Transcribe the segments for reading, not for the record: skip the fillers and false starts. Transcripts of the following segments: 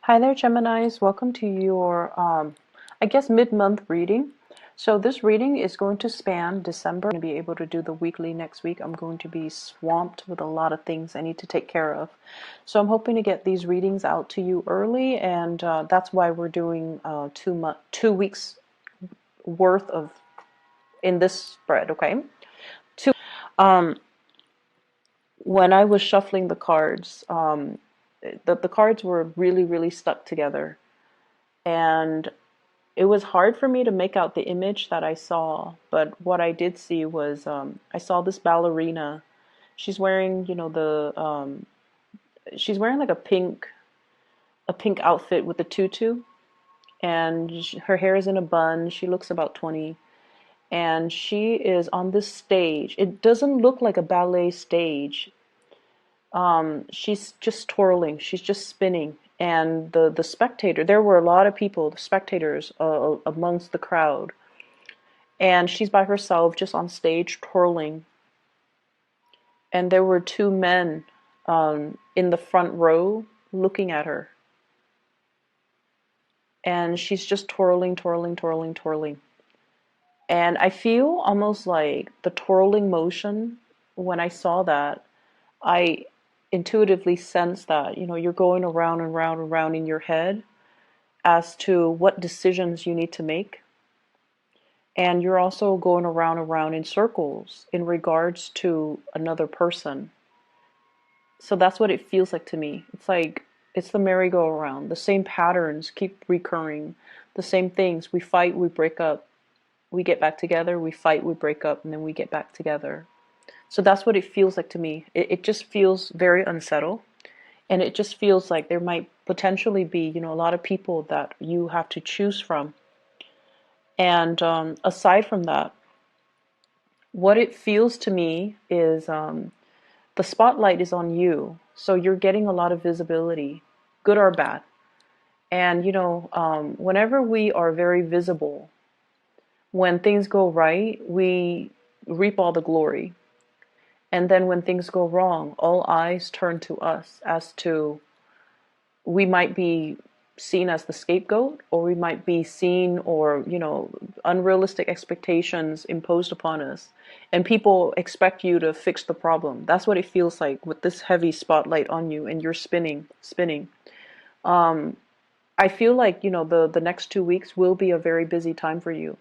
Hi there, Geminis. Welcome to your, I guess, mid-month reading. So this reading is going to span December. I'm going to be able to do the weekly next week. I'm going to be swamped with a lot of things I need to take care of. So I'm hoping to get these readings out to you early, and that's why we're doing 2 weeks worth of in this spread. Okay. Um, when I was shuffling the cards, the cards were really stuck together, and it was hard for me to make out the image that I saw, but what I did see was I saw this ballerina. She's wearing, she's wearing like a pink outfit with a tutu, and her hair is in a bun. She looks about 20, and she is on this stage. It doesn't look like a ballet stage. She's just twirling. She's just spinning. And the spectator, there were a lot of people, the spectators amongst the crowd. And she's by herself, just on stage, twirling. And there were two men in the front row looking at her. And she's just twirling, twirling, twirling, twirling. And I feel almost like the twirling motion, when I saw that, I intuitively sense that, you're going around and round and round in your head as to what decisions you need to make. And you're also going around and round in circles in regards to another person. So that's what it feels like to me. It's like it's the merry-go-round. The same patterns keep recurring. The same things. We fight, we break up. We get back together, we fight, we break up, and then we get back together. So that's what it feels like to me. It just feels very unsettled. And it just feels like there might potentially be, a lot of people that you have to choose from. And aside from that, what it feels to me is the spotlight is on you. So you're getting a lot of visibility, good or bad. And, whenever we are very visible, when things go right, we reap all the glory. And then when things go wrong, all eyes turn to us as to we might be seen as the scapegoat, or we might be seen, or unrealistic expectations imposed upon us, and people expect you to fix the problem. That's what it feels like with this heavy spotlight on you, and you're spinning. I feel like the next 2 weeks will be a very busy time for you.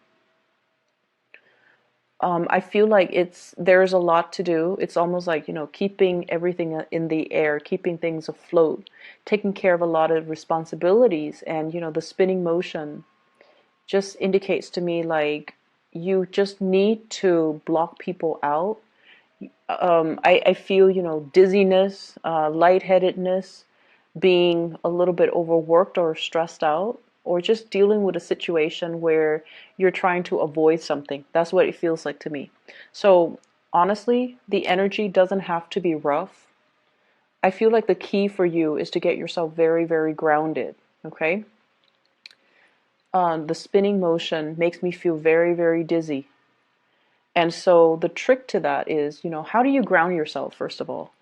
I feel like there's a lot to do. It's almost like, keeping everything in the air, keeping things afloat, taking care of a lot of responsibilities. And, the spinning motion just indicates to me like you just need to block people out. I feel, dizziness, lightheadedness, being a little bit overworked or stressed out, or just dealing with a situation where you're trying to avoid something. That's what it feels like to me. So honestly, the energy doesn't have to be rough. I feel like the key for you is to get yourself very grounded. Okay. The spinning motion makes me feel very dizzy. And so the trick to that is, how do you ground yourself, first of all?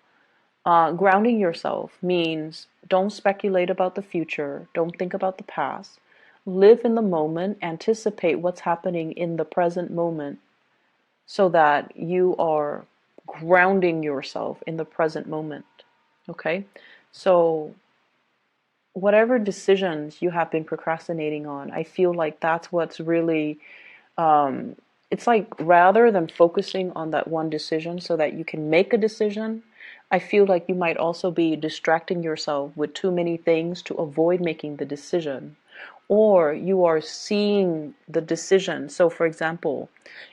Grounding yourself means don't speculate about the future, don't think about the past. Live in the moment, anticipate what's happening in the present moment so that you are grounding yourself in the present moment. Okay? So, whatever decisions you have been procrastinating on, I feel like that's what's really it's like rather than focusing on that one decision so that you can make a decision, I feel like you might also be distracting yourself with too many things to avoid making the decision. Or you are seeing the decision. So for example,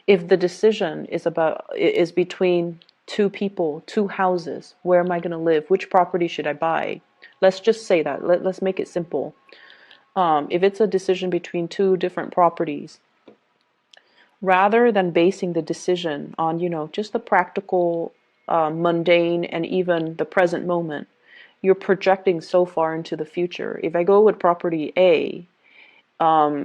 if the decision is between two people, two houses, where am I going to live? Which property should I buy? Let's just say that. Let's make it simple. If it's a decision between two different properties, rather than basing the decision on, just the practical, mundane, and even the present moment, you're projecting so far into the future. If I go with property A,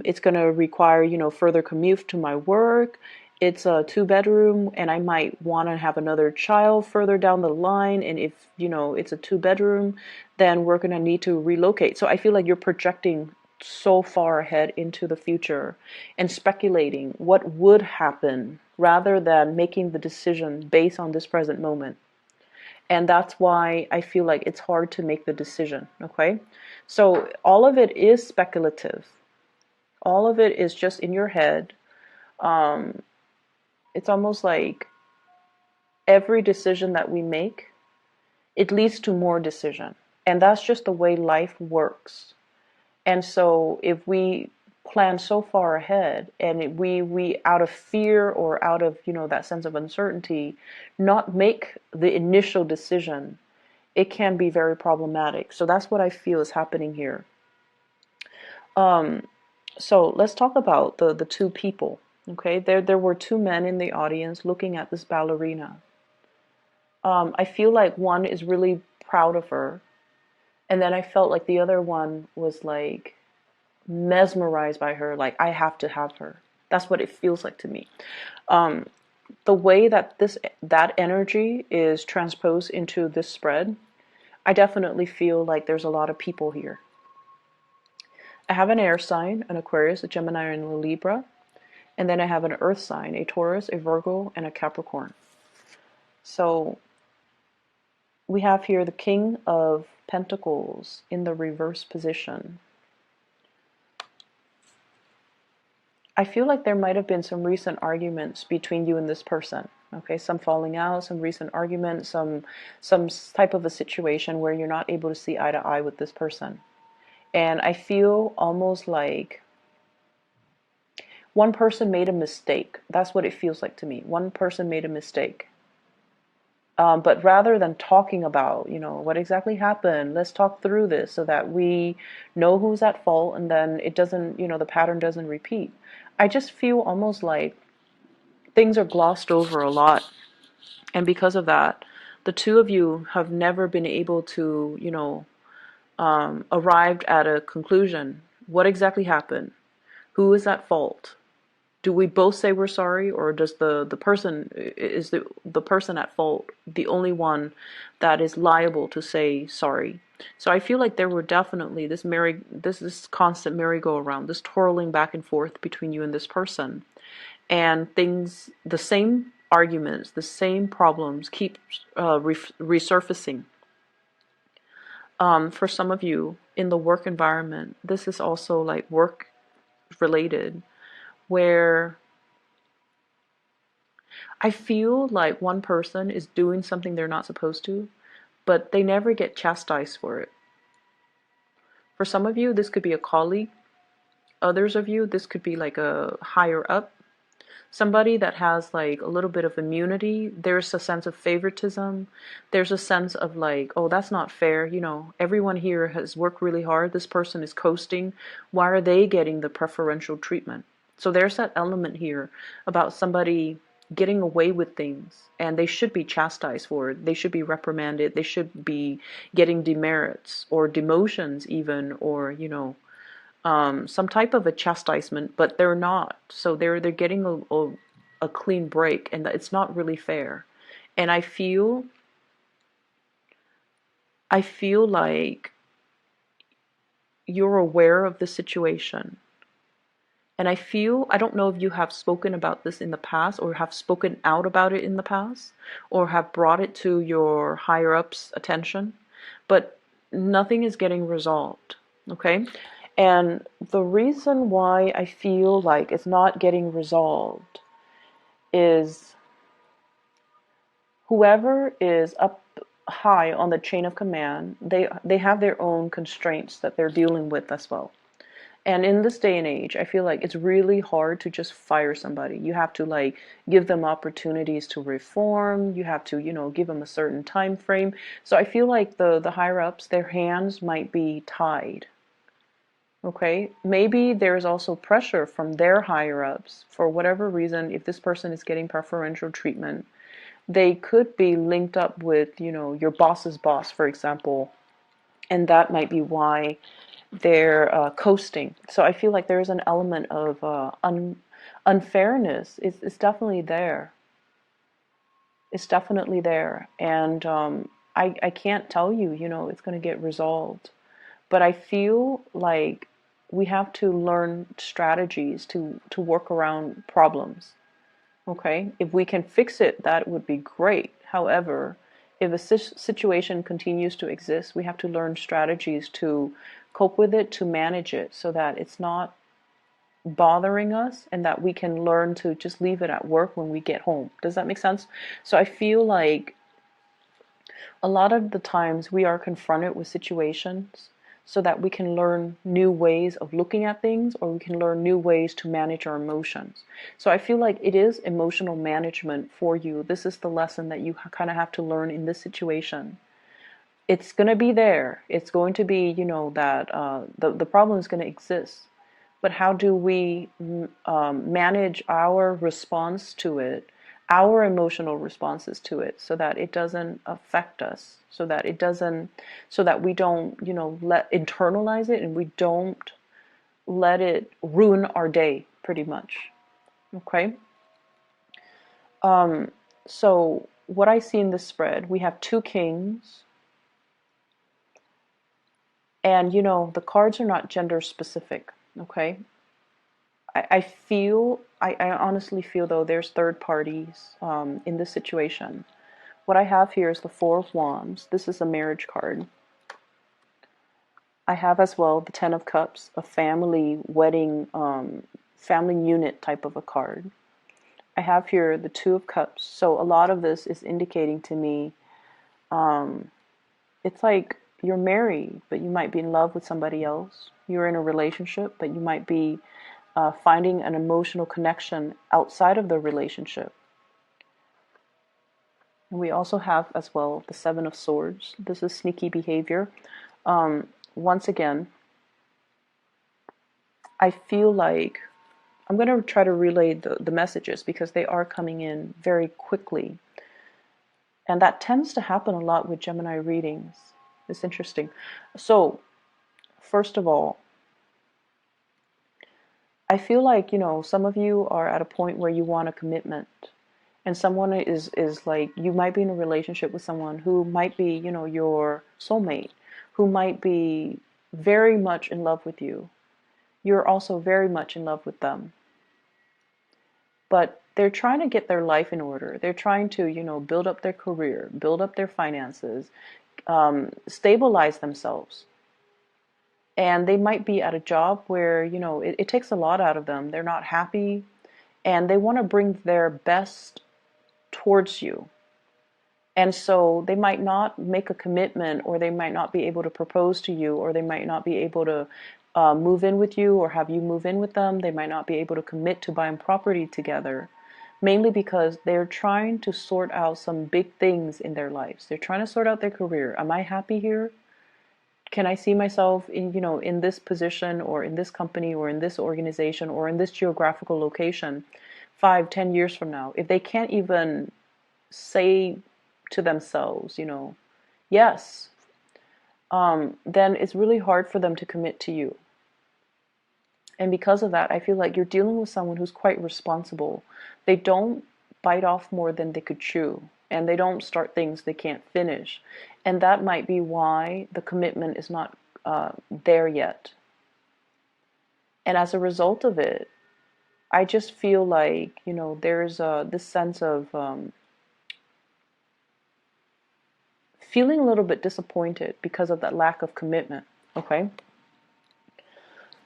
it's going to require, further commute to my work. it's a 2 bedroom and I might want to have another child further down the line, and if it's a 2 bedroom, then we're going to need to relocate. So I feel like you're projecting so far ahead into the future and speculating what would happen rather than making the decision based on this present moment. And that's why I feel like it's hard to make the decision. Okay, so all of it is speculative, all of it is just in your head. It's almost like every decision that we make, it leads to more decision. And that's just the way life works. And so if we plan so far ahead and we out of fear or out of, that sense of uncertainty, not make the initial decision, it can be very problematic. So that's what I feel is happening here. So let's talk about the two people. Okay, there were two men in the audience looking at this ballerina. I feel like one is really proud of her, and then I felt like the other one was like mesmerized by her, like I have to have her. That's what it feels like to me. The way that that energy is transposed into this spread, I definitely feel like there's a lot of people here. I have an air sign, an Aquarius, a Gemini, and a Libra, and then I have an earth sign, a Taurus, a Virgo, and a Capricorn. So we have here the King of Pentacles in the reverse position. I feel like there might have been some recent arguments between you and this person. Okay, some falling out, some recent arguments, some type of a situation where you're not able to see eye to eye with this person. And I feel almost like one person made a mistake. That's what it feels like to me. One person made a mistake. But rather than talking about, what exactly happened, let's talk through this so that we know who's at fault and then it doesn't, the pattern doesn't repeat. I just feel almost like things are glossed over a lot. And because of that, the two of you have never been able to, arrived at a conclusion. What exactly happened? Who is at fault? Do we both say we're sorry, or does the person, is the person at fault the only one that is liable to say sorry? So I feel like there were definitely this constant merry-go-round, this twirling back and forth between you and this person, and things, the same arguments, the same problems keep resurfacing. For some of you in the work environment, this is also like work related, where I feel like one person is doing something they're not supposed to, but they never get chastised for it. For some of you, this could be a colleague. Others of you, this could be like a higher up. Somebody that has like a little bit of immunity. There's a sense of favoritism. There's a sense of like, oh, that's not fair. Everyone here has worked really hard. This person is coasting. Why are they getting the preferential treatment? So there's that element here about somebody getting away with things, and they should be chastised for it. They should be reprimanded. They should be getting demerits or demotions even, or some type of a chastisement, but they're not. So they're getting a clean break, and it's not really fair. And I feel like you're aware of the situation. And I don't know if you have spoken about this in the past, or have spoken out about it in the past, or have brought it to your higher ups' attention, but nothing is getting resolved. Okay? And the reason why I feel like it's not getting resolved is whoever is up high on the chain of command, they have their own constraints that they're dealing with as well. And in this day and age, I feel like it's really hard to just fire somebody. You have to like give them opportunities to reform. You have to, give them a certain time frame. So I feel like the higher ups, their hands might be tied. Okay, maybe there's also pressure from their higher ups for whatever reason. If this person is getting preferential treatment, they could be linked up with, your boss's boss, for example, and that might be why they're coasting. So I feel like there's an element of unfairness is definitely there. It's definitely there. And I can't tell you, it's going to get resolved. But I feel like we have to learn strategies to work around problems. Okay? If we can fix it, that would be great. However, if a situation continues to exist, we have to learn strategies to cope with it, to manage it, so that it's not bothering us and that we can learn to just leave it at work when we get home. Does that make sense? So I feel like a lot of the times we are confronted with situations so that we can learn new ways of looking at things, or we can learn new ways to manage our emotions. So I feel like it is emotional management for you. This is the lesson that you kind of have to learn in this situation. It's going to be there. It's going to be, that the problem is going to exist. But how do we manage our response to it, our emotional responses to it, so that it doesn't affect us, so that we don't, let internalize it, and we don't let it ruin our day, pretty much. Okay. So what I see in this spread, we have two kings, and the cards are not gender specific. Okay. I honestly feel though there's third parties in this situation. What I have here is the Four of Wands. This is a marriage card. I have as well the Ten of Cups, a family wedding, family unit type of a card. I have here the Two of Cups. So a lot of this is indicating to me, it's like you're married, but you might be in love with somebody else. You're in a relationship, but you might be finding an emotional connection outside of the relationship. And we also have as well the Seven of Swords. This is sneaky behavior. Once again, I feel like I'm going to try to relay the messages because they are coming in very quickly. And that tends to happen a lot with Gemini readings. It's interesting. So, first of all, I feel like, some of you are at a point where you want a commitment. And someone is like, you might be in a relationship with someone who might be, your soulmate, who might be very much in love with you. You're also very much in love with them. But they're trying to get their life in order. They're trying to, build up their career, build up their finances, stabilize themselves. And they might be at a job where, it takes a lot out of them. They're not happy, and they want to bring their best towards you. And so they might not make a commitment, or they might not be able to propose to you, or they might not be able to move in with you or have you move in with them. They might not be able to commit to buying property together, mainly because they're trying to sort out some big things in their lives. They're trying to sort out their career. Am I happy here? Can I see myself in, in this position, or in this company, or in this organization, or in this geographical location 5, 10 years from now? If they can't even say to themselves, yes, then it's really hard for them to commit to you. And because of that, I feel like you're dealing with someone who's quite responsible. They don't bite off more than they could chew, and they don't start things they can't finish. And that might be why the commitment is not there yet. And as a result of it, I just feel like, there's this sense of feeling a little bit disappointed because of that lack of commitment. Okay.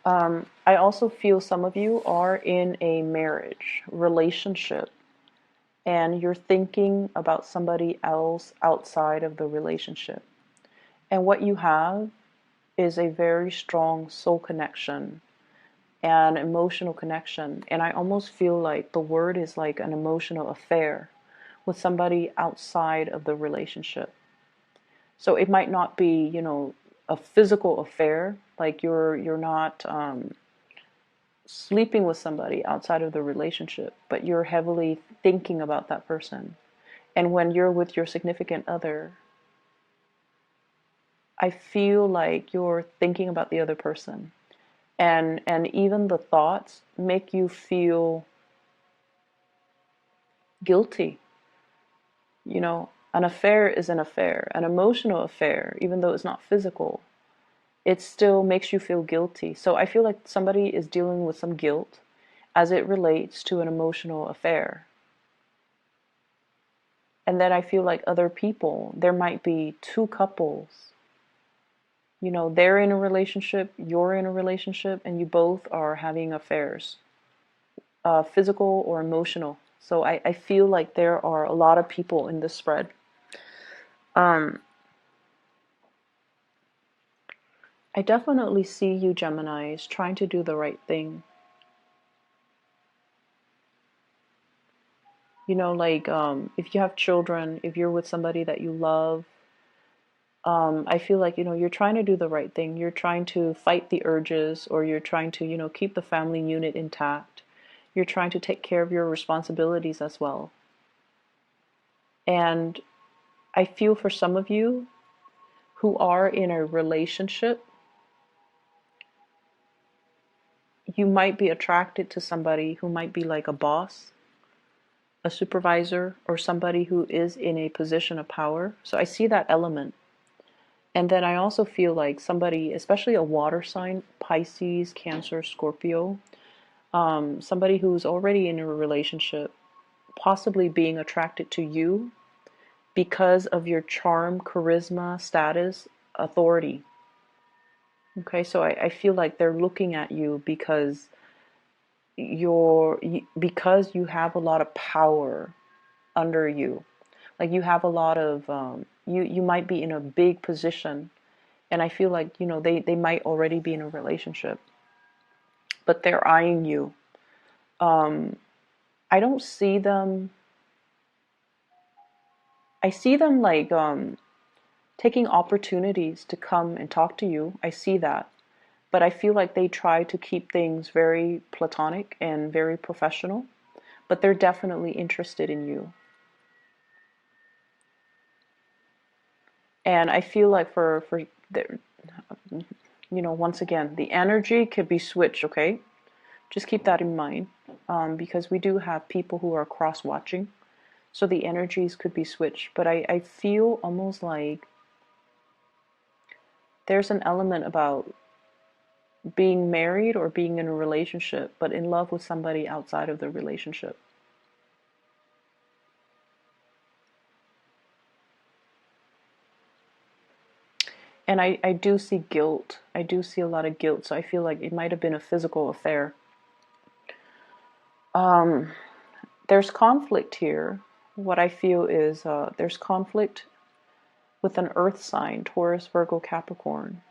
I also feel some of you are in a marriage relationship, and you're thinking about somebody else outside of the relationship. And what you have is a very strong soul connection and emotional connection. And I almost feel like the word is like an emotional affair with somebody outside of the relationship. So it might not be, a physical affair, like you're not sleeping with somebody outside of the relationship, but you're heavily thinking about that person. And when you're with your significant other, I feel like you're thinking about the other person. And even the thoughts make you feel guilty. An affair is an affair, an emotional affair, even though it's not physical, it still makes you feel guilty. So I feel like somebody is dealing with some guilt as it relates to an emotional affair. And then I feel like other people, there might be two couples, they're in a relationship, you're in a relationship, and you both are having affairs, physical or emotional. So I feel like there are a lot of people in this spread. Um, I definitely see you, Geminis, trying to do the right thing. If you have children, if you're with somebody that you love, I feel like, you're trying to do the right thing. You're trying to fight the urges, or you're trying to, keep the family unit intact. You're trying to take care of your responsibilities as well. And I feel for some of you who are in a relationship, you might be attracted to somebody who might be like a boss, a supervisor, or somebody who is in a position of power. So I see that element. And then I also feel like somebody, especially a water sign, Pisces, Cancer, Scorpio, somebody who's already in a relationship, possibly being attracted to you because of your charm, charisma, status, authority. Okay, so I feel like they're looking at you because because you have a lot of power under you. Like you have a lot of you might be in a big position, and I feel like they might already be in a relationship, but they're eyeing you. I don't see them. I see them like taking opportunities to come and talk to you. I see that, but I feel like they try to keep things very platonic and very professional. But they're definitely interested in you. And I feel like for the, once again, the energy could be switched. Okay, just keep that in mind, because we do have people who are cross watching, so the energies could be switched. But I feel almost like there's an element about being married or being in a relationship, but in love with somebody outside of the relationship. And I do see guilt. I do see a lot of guilt. So I feel like it might have been a physical affair. There's conflict here. What I feel is there's conflict with an earth sign, Taurus, Virgo, Capricorn.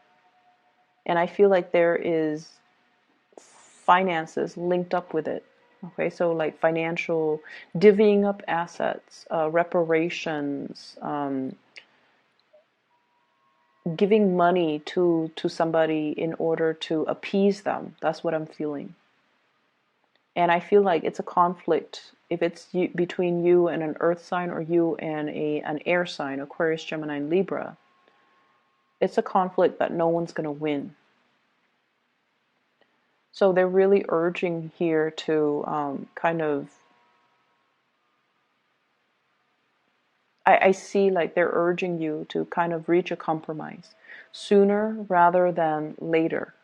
And I feel like there is finances linked up with it. Okay, so like financial, divvying up assets, reparations, giving money to somebody in order to appease them. That's what I'm feeling. And I feel like it's a conflict if it's between you and an earth sign, or you and an air sign, Aquarius, Gemini, and Libra. It's a conflict that no one's going to win. So they're really urging here to kind of, I see like they're urging you to kind of reach a compromise sooner rather than later.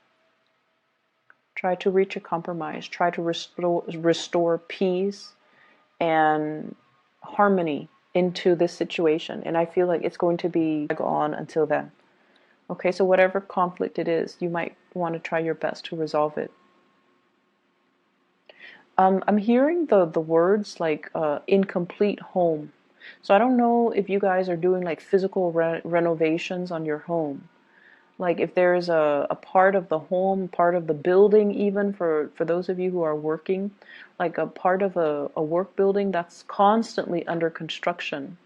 Try to reach a compromise. Try to restore peace and harmony into this situation. And I feel like it's going to be on until then. Okay, so whatever conflict it is, you might want to try your best to resolve it. I'm hearing the words like incomplete home. So I don't know if you guys are doing like physical renovations on your home. Like if there's a part of the home, part of the building, even for those of you who are working, like a part of a work building that's constantly under construction.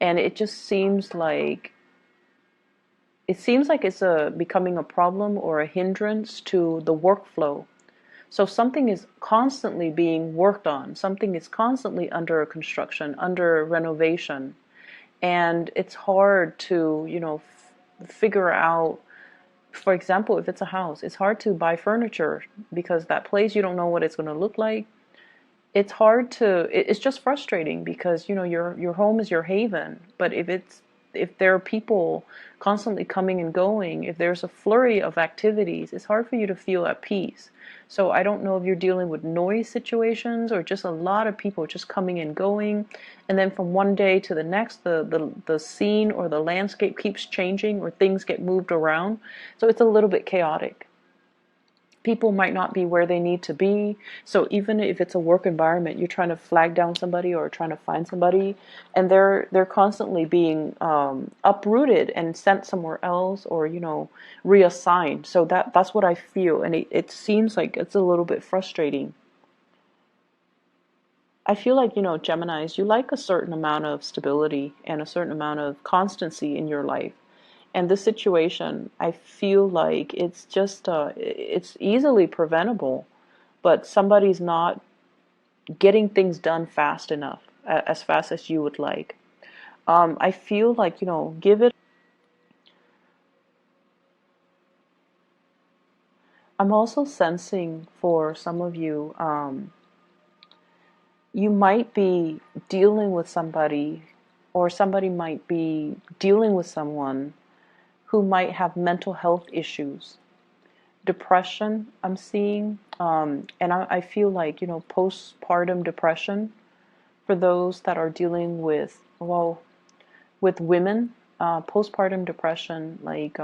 And it just seems like it's becoming a problem or a hindrance to the workflow. So something is constantly being worked on, something is constantly under construction, under renovation, and it's hard to, figure out. For example, if it's a house, it's hard to buy furniture because that place, you don't know what it's going to look like. it's hard to, it's just frustrating because, you know, your home is your haven, but if there are people constantly coming and going, if there's a flurry of activities, it's hard for you to feel at peace. So I don't know if you're dealing with noise situations or just a lot of people just coming and going, and then from one day to the next, the scene or the landscape keeps changing or things get moved around. So it's a little bit chaotic. People might not be where they need to be. So even if it's a work environment, you're trying to flag down somebody or trying to find somebody, and they're constantly being uprooted and sent somewhere else, or, you know, reassigned. So that's what I feel, and it seems like it's a little bit frustrating. I feel like, you know, Geminis, you like a certain amount of stability and a certain amount of constancy in your life. And this situation, I feel like it's just, it's easily preventable, but somebody's not getting things done fast enough, as fast as you would like. I feel like, you know, give it. I'm also sensing for some of you, you might be dealing with somebody, or somebody might be dealing with someone who might have mental health issues. Depression, I'm seeing, and I feel like, you know, postpartum depression for those that are dealing with, well, with women, postpartum depression, like,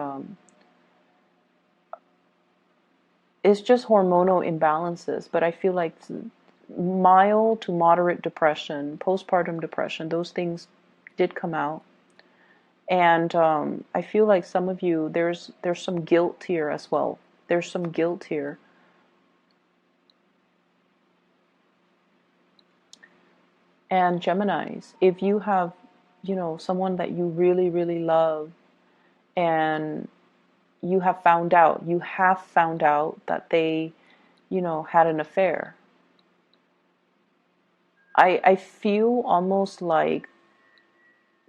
it's just hormonal imbalances, but I feel like mild to moderate depression, postpartum depression, those things did come out. And I feel like some of you, there's some guilt here as well. There's some guilt here. And Geminis, if you have, you know, someone that you really, really love, and you have found out that they, you know, had an affair. I feel almost like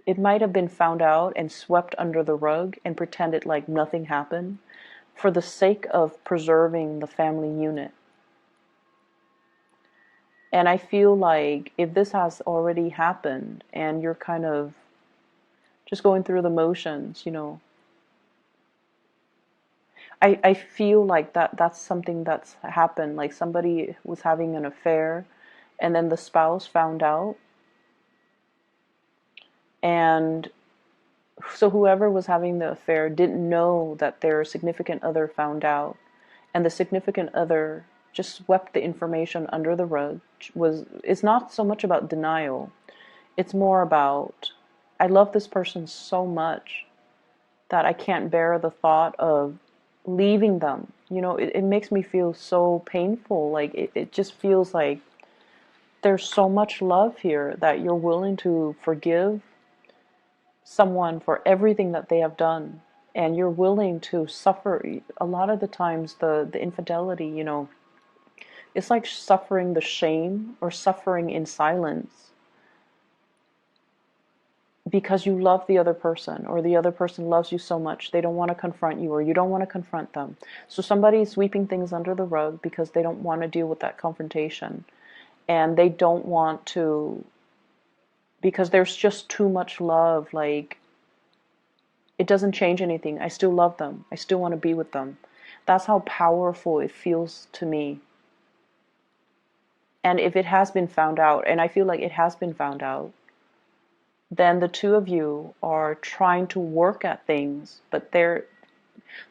it might have been found out and swept under the rug and pretended like nothing happened for the sake of preserving the family unit. And I feel like if this has already happened and you're kind of just going through the motions, you know, I feel like that's something that's happened. Like somebody was having an affair and then the spouse found out. And so whoever was having the affair didn't know that their significant other found out. And the significant other just swept the information under the rug. It's not so much about denial. It's more about, I love this person so much that I can't bear the thought of leaving them. You know, it makes me feel so painful. Like it just feels like there's so much love here that you're willing to forgive someone for everything that they have done. And you're willing to suffer. A lot of the times, the infidelity, you know, it's like suffering the shame or suffering in silence because you love the other person, or the other person loves you so much they don't want to confront you, or you don't want to confront them. So somebody's sweeping things under the rug because they don't want to deal with that confrontation, and they don't want to, because there's just too much love. Like, it doesn't change anything. I still love them. I still want to be with them. That's how powerful it feels to me. And if it has been found out, and I feel like it has been found out, then the two of you are trying to work at things, but the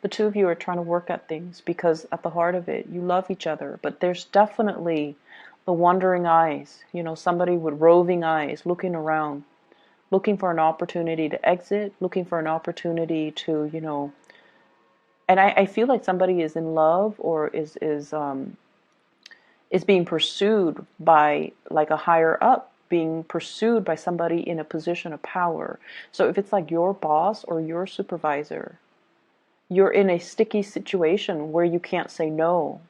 two of you are trying to work at things because at the heart of it, you love each other. But there's definitely the wandering eyes, you know, somebody with roving eyes looking around, looking for an opportunity to exit, looking for an opportunity to, you know, and I feel like somebody is in love or is being pursued by like a higher up, being pursued by somebody in a position of power. So if it's like your boss or your supervisor, you're in a sticky situation where you can't say no.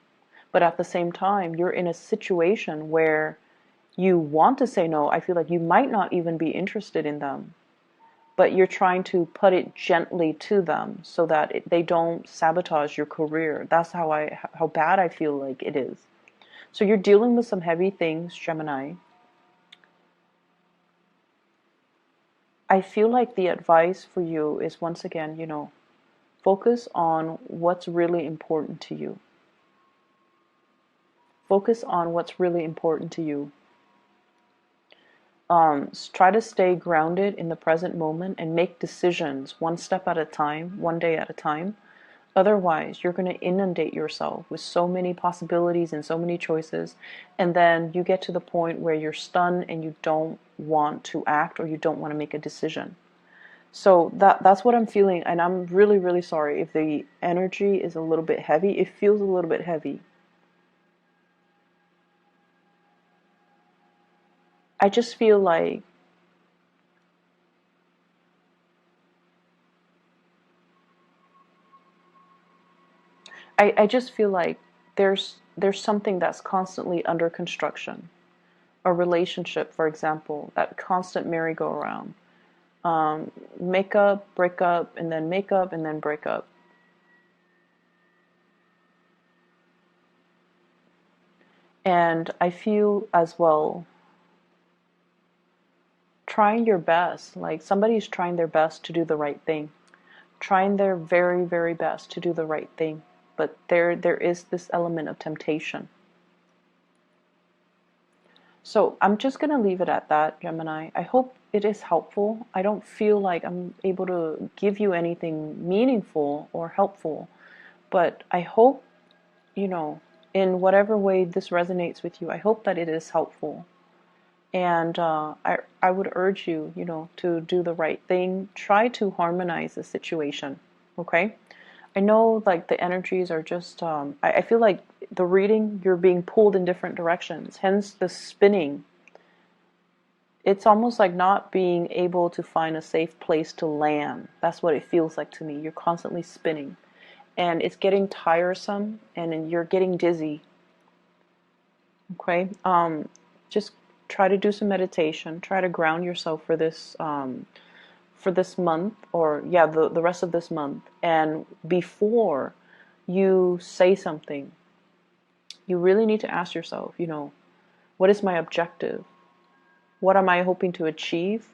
But at the same time, you're in a situation where you want to say no. I feel like you might not even be interested in them, but you're trying to put it gently to them so that they don't sabotage your career. That's how bad I feel like it is. So you're dealing with some heavy things, Gemini. I feel like the advice for you is, once again, focus on what's really important to you. Focus on what's really important to you. Try to stay grounded in the present moment and make decisions one step at a time, one day at a time. Otherwise, you're going to inundate yourself with so many possibilities and so many choices, and then you get to the point where you're stunned and you don't want to act or you don't want to make a decision. So that's what I'm feeling, and I'm really, really sorry if the energy is a little bit heavy. It feels a little bit heavy. I just feel like I just feel like there's something that's constantly under construction. A relationship, for example, that constant merry-go-round. Make up, break up, and then make up, and then break up. And I feel as well, trying your best, like somebody's trying their best to do the right thing, trying their very, very best to do the right thing. But there is this element of temptation. So I'm just going to leave it at that, Gemini. I hope it is helpful. I don't feel like I'm able to give you anything meaningful or helpful, but I hope, in whatever way this resonates with you, I hope that it is helpful. And I would urge you, to do the right thing. Try to harmonize the situation, okay? I know like the energies are just, I feel like the reading, you're being pulled in different directions, hence the spinning. It's almost like not being able to find a safe place to land. That's what it feels like to me. You're constantly spinning. And it's getting tiresome and you're getting dizzy. Okay? Just try to do some meditation. Try to ground yourself for this month, or yeah, the rest of this month. And before you say something, you really need to ask yourself, what is my objective? What am I hoping to achieve?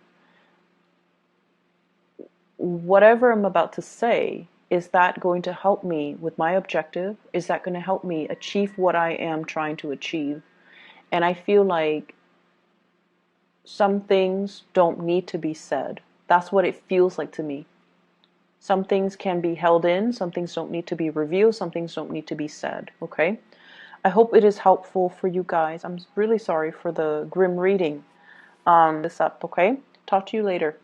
Whatever I'm about to say, is that going to help me with my objective? Is that going to help me achieve what I am trying to achieve? And I feel like some things don't need to be said. That's what it feels like to me. Some things can be held in, some things don't need to be revealed, some things don't need to be said, okay? I hope it is helpful for you guys. I'm really sorry for the grim reading this up, okay? Talk to you later.